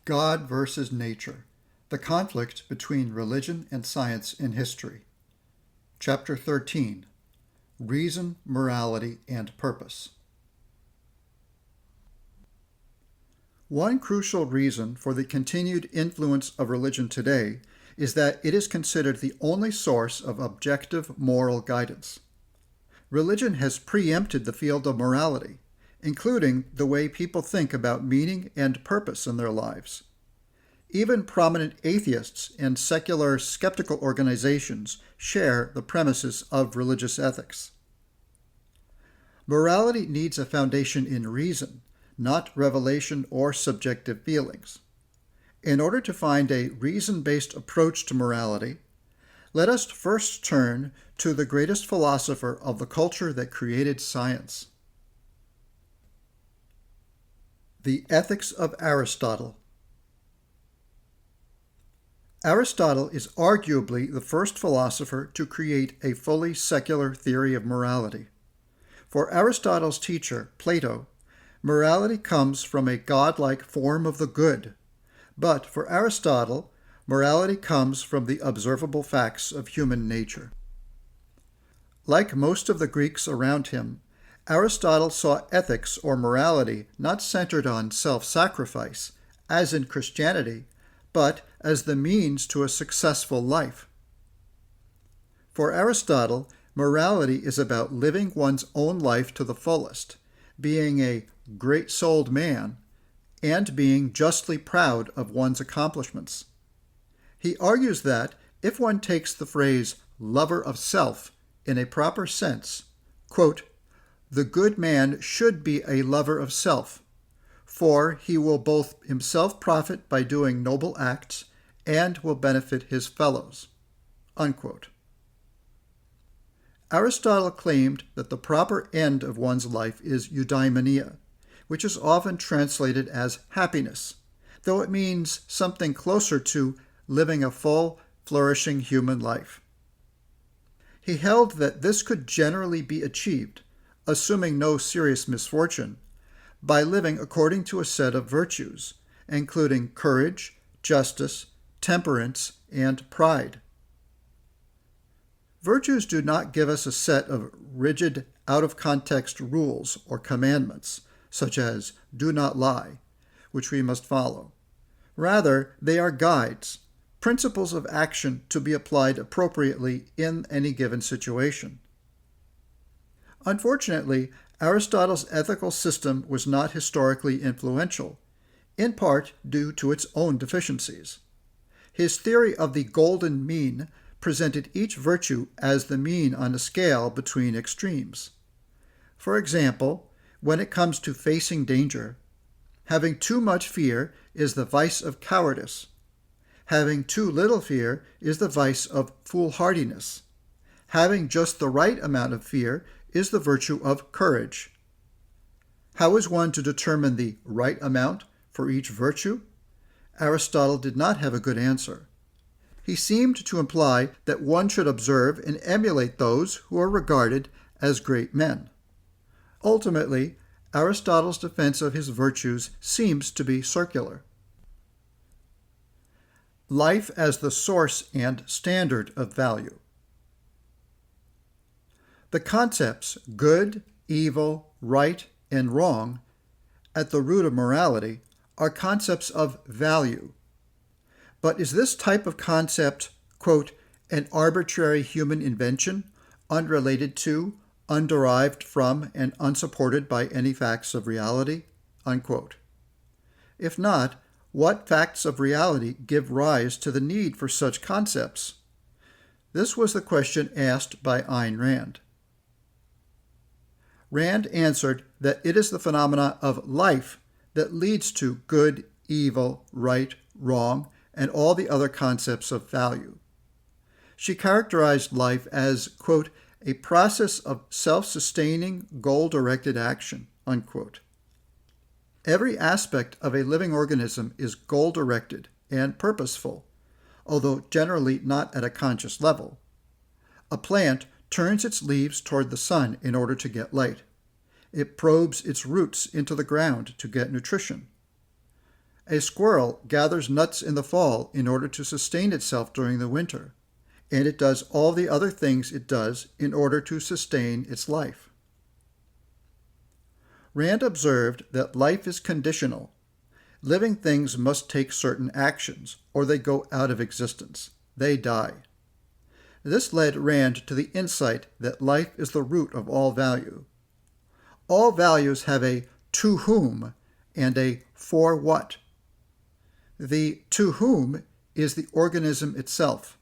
God versus Nature, the conflict between religion and science in history. Chapter 13, Reason, Morality, and Purpose. One crucial reason for the continued influence of religion today is that it is considered the only source of objective moral guidance. Religion has preempted the field of morality, including the way people think about meaning and purpose in their lives. Even prominent atheists and secular skeptical organizations share the premises of religious ethics. Morality needs a foundation in reason, not revelation or subjective feelings. In order to find a reason-based approach to morality, let us first turn to the greatest philosopher of the culture that created science. The Ethics of Aristotle. Aristotle is arguably the first philosopher to create a fully secular theory of morality. For Aristotle's teacher, Plato, morality comes from a godlike form of the good. But for Aristotle, morality comes from the observable facts of human nature. Like most of the Greeks around him, Aristotle saw ethics or morality not centered on self-sacrifice, as in Christianity, but as the means to a successful life. For Aristotle, morality is about living one's own life to the fullest, being a great-souled man, and being justly proud of one's accomplishments. He argues that if one takes the phrase lover of self in a proper sense, quote, the good man should be a lover of self, for he will both himself profit by doing noble acts and will benefit his fellows, unquote. Aristotle claimed that the proper end of one's life is eudaimonia, which is often translated as happiness, though it means something closer to living a full, flourishing human life. He held that this could generally be achieved, assuming no serious misfortune, by living according to a set of virtues, including courage, justice, temperance, and pride. Virtues do not give us a set of rigid, out-of-context rules or commandments, such as do not lie, which we must follow. Rather, they are guides, principles of action to be applied appropriately in any given situation. Unfortunately, Aristotle's ethical system was not historically influential, in part due to its own deficiencies. His theory of the golden mean presented each virtue as the mean on a scale between extremes. For example, when it comes to facing danger, having too much fear is the vice of cowardice. Having too little fear is the vice of foolhardiness. Having just the right amount of fear is the virtue of courage. How is one to determine the right amount for each virtue? Aristotle did not have a good answer. He seemed to imply that one should observe and emulate those who are regarded as great men. Ultimately, Aristotle's defense of his virtues seems to be circular. Life as the source and standard of value. The concepts good, evil, right, and wrong, at the root of morality, are concepts of value. But is this type of concept, quote, an arbitrary human invention, unrelated to, underived from, and unsupported by any facts of reality, unquote? If not, what facts of reality give rise to the need for such concepts? This was the question asked by Ayn Rand. Rand answered that it is the phenomena of life that leads to good, evil, right, wrong, and all the other concepts of value. She characterized life as, quote, a process of self-sustaining, goal-directed action, unquote. Every aspect of a living organism is goal-directed and purposeful, although generally not at a conscious level. A plant turns its leaves toward the sun in order to get light. It probes its roots into the ground to get nutrition. A squirrel gathers nuts in the fall in order to sustain itself during the winter, and it does all the other things it does in order to sustain its life. Rand observed that life is conditional. Living things must take certain actions, or they go out of existence. They die. This led Rand to the insight that life is the root of all value. All values have a to whom and a for what. The to whom is the organism itself.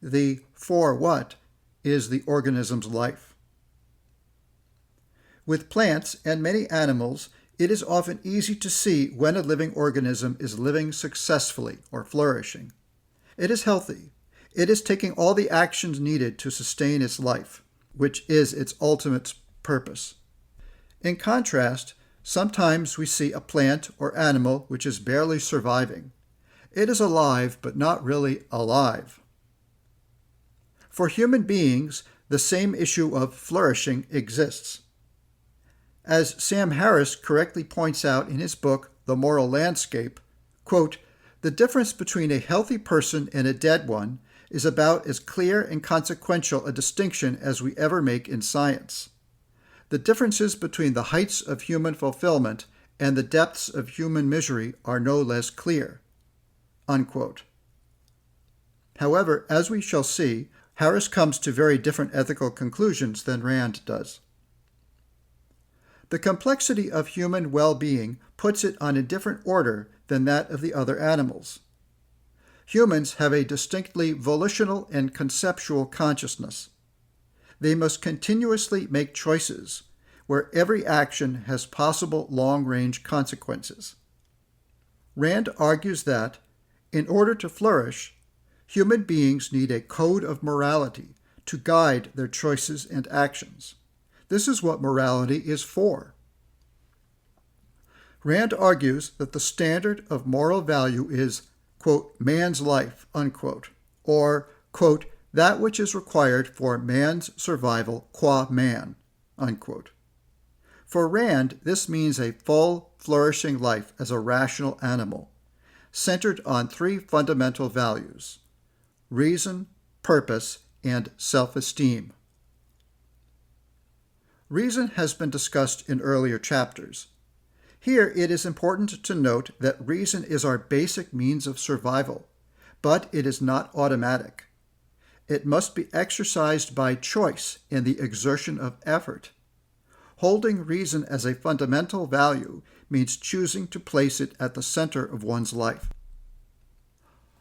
The for what is the organism's life. With plants and many animals, it is often easy to see when a living organism is living successfully or flourishing. It is healthy. It is taking all the actions needed to sustain its life, which is its ultimate purpose. In contrast, sometimes we see a plant or animal which is barely surviving. It is alive, but not really alive. For human beings, the same issue of flourishing exists. As Sam Harris correctly points out in his book, The Moral Landscape, quote, "The difference between a healthy person and a dead one is about as clear and consequential a distinction as we ever make in science. The differences between the heights of human fulfillment and the depths of human misery are no less clear." Unquote. However, as we shall see, Harris comes to very different ethical conclusions than Rand does. The complexity of human well-being puts it on a different order than that of the other animals. Humans have a distinctly volitional and conceptual consciousness. They must continuously make choices, where every action has possible long-range consequences. Rand argues that, in order to flourish, human beings need a code of morality to guide their choices and actions. This is what morality is for. Rand argues that the standard of moral value is, quote, man's life, unquote, or, quote, that which is required for man's survival qua man, unquote. For Rand, this means a full, flourishing life as a rational animal, centered on three fundamental values: reason, purpose, and self-esteem. Reason has been discussed in earlier chapters. Here it is important to note that reason is our basic means of survival, but it is not automatic. It must be exercised by choice and the exertion of effort. Holding reason as a fundamental value means choosing to place it at the center of one's life.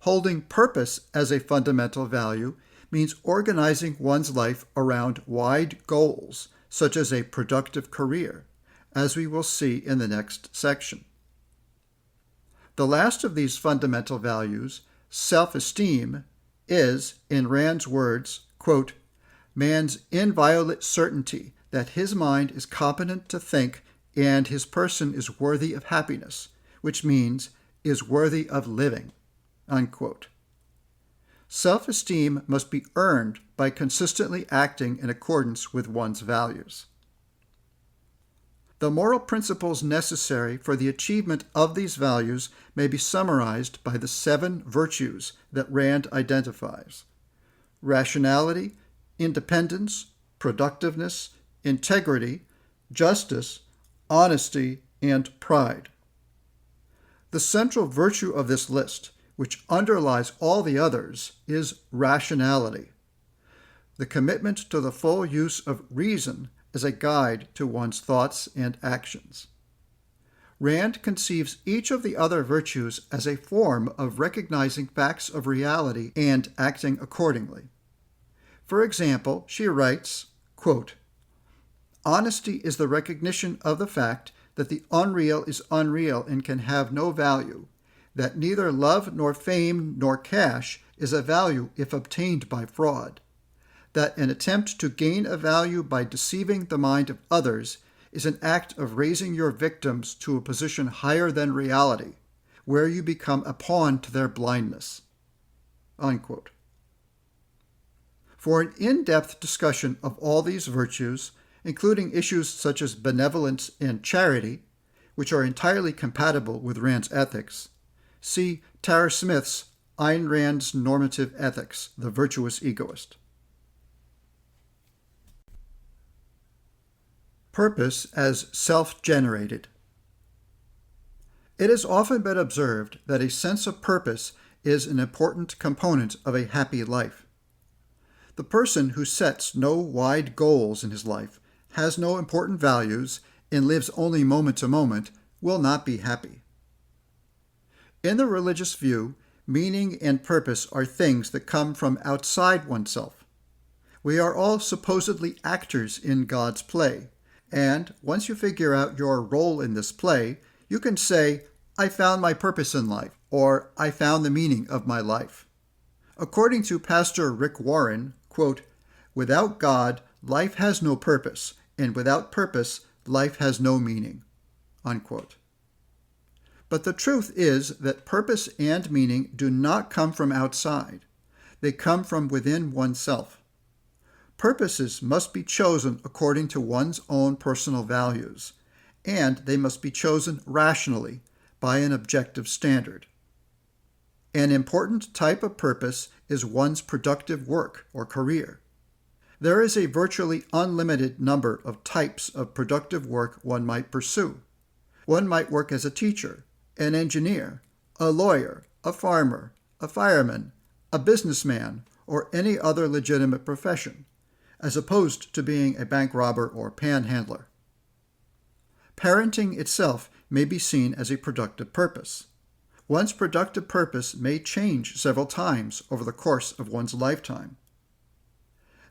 Holding purpose as a fundamental value means organizing one's life around wide goals, such as a productive career, as we will see in the next section. The last of these fundamental values, self-esteem, is, in Rand's words, quote, man's inviolate certainty that his mind is competent to think and his person is worthy of happiness, which means is worthy of living, unquote. Self-esteem must be earned by consistently acting in accordance with one's values. The moral principles necessary for the achievement of these values may be summarized by the 7 virtues that Rand identifies: rationality, independence, productiveness, integrity, justice, honesty, and pride. The central virtue of this list, which underlies all the others, is rationality, the commitment to the full use of reason as a guide to one's thoughts and actions. Rand conceives each of the other virtues as a form of recognizing facts of reality and acting accordingly. For example, she writes, quote, honesty is the recognition of the fact that the unreal is unreal and can have no value, that neither love nor fame nor cash is a value if obtained by fraud, that an attempt to gain a value by deceiving the mind of others is an act of raising your victims to a position higher than reality, where you become a pawn to their blindness. Unquote. For an in-depth discussion of all these virtues, including issues such as benevolence and charity, which are entirely compatible with Rand's ethics, See Tara Smith's Ayn Rand's Normative Ethics, The Virtuous Egoist. Purpose as self-generated. It has often been observed that a sense of purpose is an important component of a happy life. The person who sets no wide goals in his life, has no important values, and lives only moment to moment will not be happy. In the religious view, meaning and purpose are things that come from outside oneself. We are all supposedly actors in God's play, and once you figure out your role in this play, you can say, I found my purpose in life, or I found the meaning of my life. According to Pastor Rick Warren, quote, without God, life has no purpose, and without purpose, life has no meaning, unquote. But the truth is that purpose and meaning do not come from outside. They come from within oneself. Purposes must be chosen according to one's own personal values, and they must be chosen rationally by an objective standard. An important type of purpose is one's productive work or career. There is a virtually unlimited number of types of productive work one might pursue. One might work as a teacher, an engineer, a lawyer, a farmer, a fireman, a businessman, or any other legitimate profession, as opposed to being a bank robber or panhandler. Parenting itself may be seen as a productive purpose. One's productive purpose may change several times over the course of one's lifetime.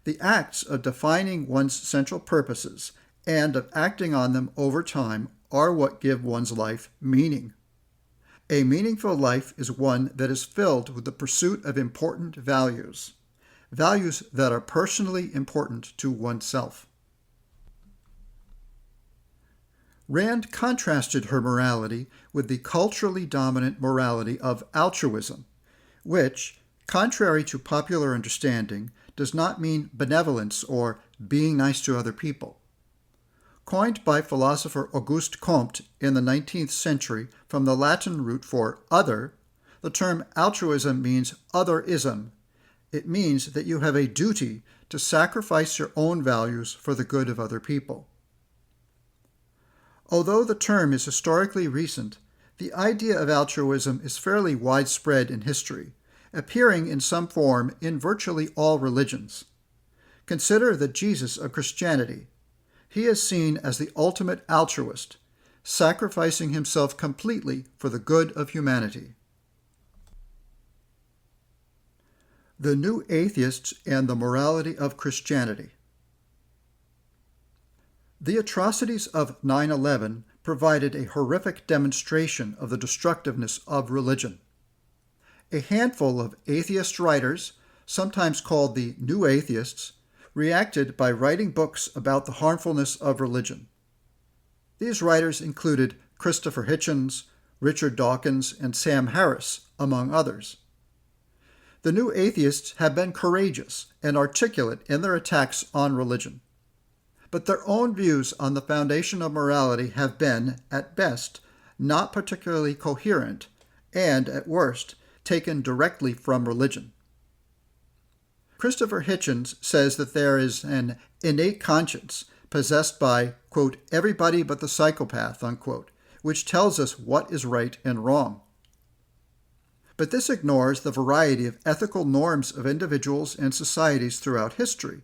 The acts of defining one's central purposes and of acting on them over time are what give one's life meaning. A meaningful life is one that is filled with the pursuit of important values, values that are personally important to oneself. Rand contrasted her morality with the culturally dominant morality of altruism, which, contrary to popular understanding, does not mean benevolence or being nice to other people. Coined by philosopher Auguste Comte in the 19th century from the Latin root for other, the term altruism means otherism. It means that you have a duty to sacrifice your own values for the good of other people. Although the term is historically recent, the idea of altruism is fairly widespread in history, appearing in some form in virtually all religions. Consider the Jesus of Christianity. He is seen as the ultimate altruist, sacrificing himself completely for the good of humanity. The New Atheists and the Morality of Christianity. The atrocities of 9/11 provided a horrific demonstration of the destructiveness of religion. A handful of atheist writers, sometimes called the New Atheists, reacted by writing books about the harmfulness of religion. These writers included Christopher Hitchens, Richard Dawkins, and Sam Harris, among others. The New Atheists have been courageous and articulate in their attacks on religion. But their own views on the foundation of morality have been, at best, not particularly coherent, and, at worst, taken directly from religion. Christopher Hitchens says that there is an innate conscience possessed by, quote, everybody but the psychopath, unquote, which tells us what is right and wrong. But this ignores the variety of ethical norms of individuals and societies throughout history.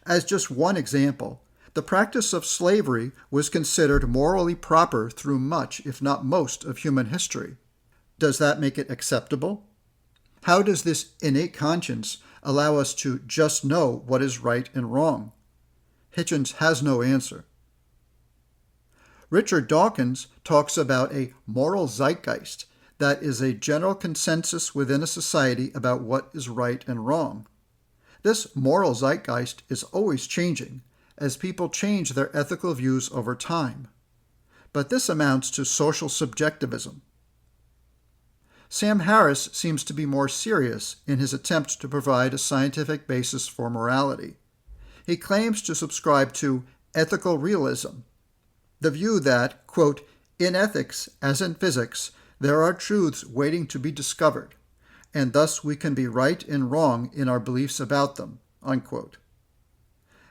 As just one example, the practice of slavery was considered morally proper through much, if not most, of human history. Does that make it acceptable? How does this innate conscience allow us to just know what is right and wrong? Hitchens has no answer. Richard Dawkins talks about a moral zeitgeist that is a general consensus within a society about what is right and wrong. This moral zeitgeist is always changing, as people change their ethical views over time. But this amounts to social subjectivism. Sam Harris seems to be more serious in his attempt to provide a scientific basis for morality. He claims to subscribe to ethical realism, the view that, quote, in ethics, as in physics, There are truths waiting to be discovered, and thus we can be right and wrong in our beliefs about them." Unquote.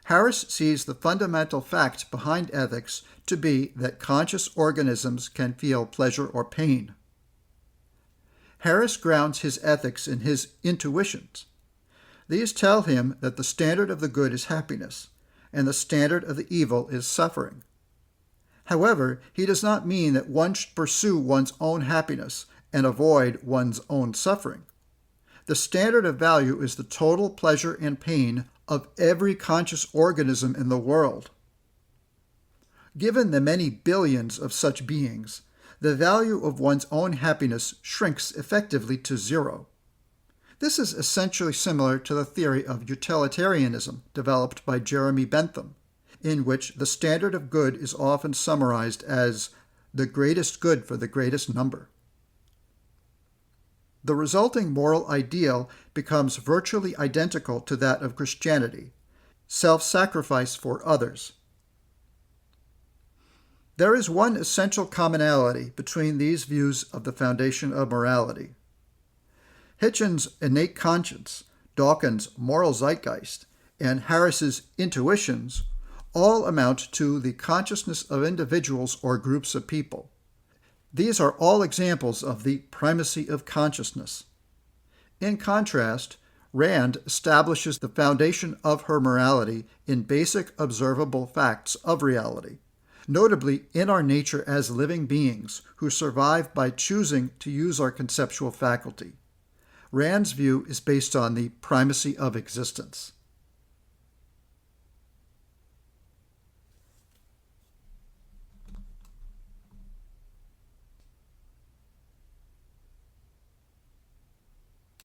Harris sees the fundamental fact behind ethics to be that conscious organisms can feel pleasure or pain. Harris grounds his ethics in his intuitions. These tell him that the standard of the good is happiness, and the standard of the evil is suffering. However, he does not mean that one should pursue one's own happiness and avoid one's own suffering. The standard of value is the total pleasure and pain of every conscious organism in the world. Given the many billions of such beings, the value of one's own happiness shrinks effectively to zero. This is essentially similar to the theory of utilitarianism developed by Jeremy Bentham, in which the standard of good is often summarized as the greatest good for the greatest number. The resulting moral ideal becomes virtually identical to that of Christianity: self-sacrifice for others. There is one essential commonality between these views of the foundation of morality. Hitchens' innate conscience, Dawkins' moral zeitgeist, and Harris's intuitions all amount to the consciousness of individuals or groups of people. These are all examples of the primacy of consciousness. In contrast, Rand establishes the foundation of her morality in basic observable facts of reality, notably in our nature as living beings who survive by choosing to use our conceptual faculty. Rand's view is based on the primacy of existence.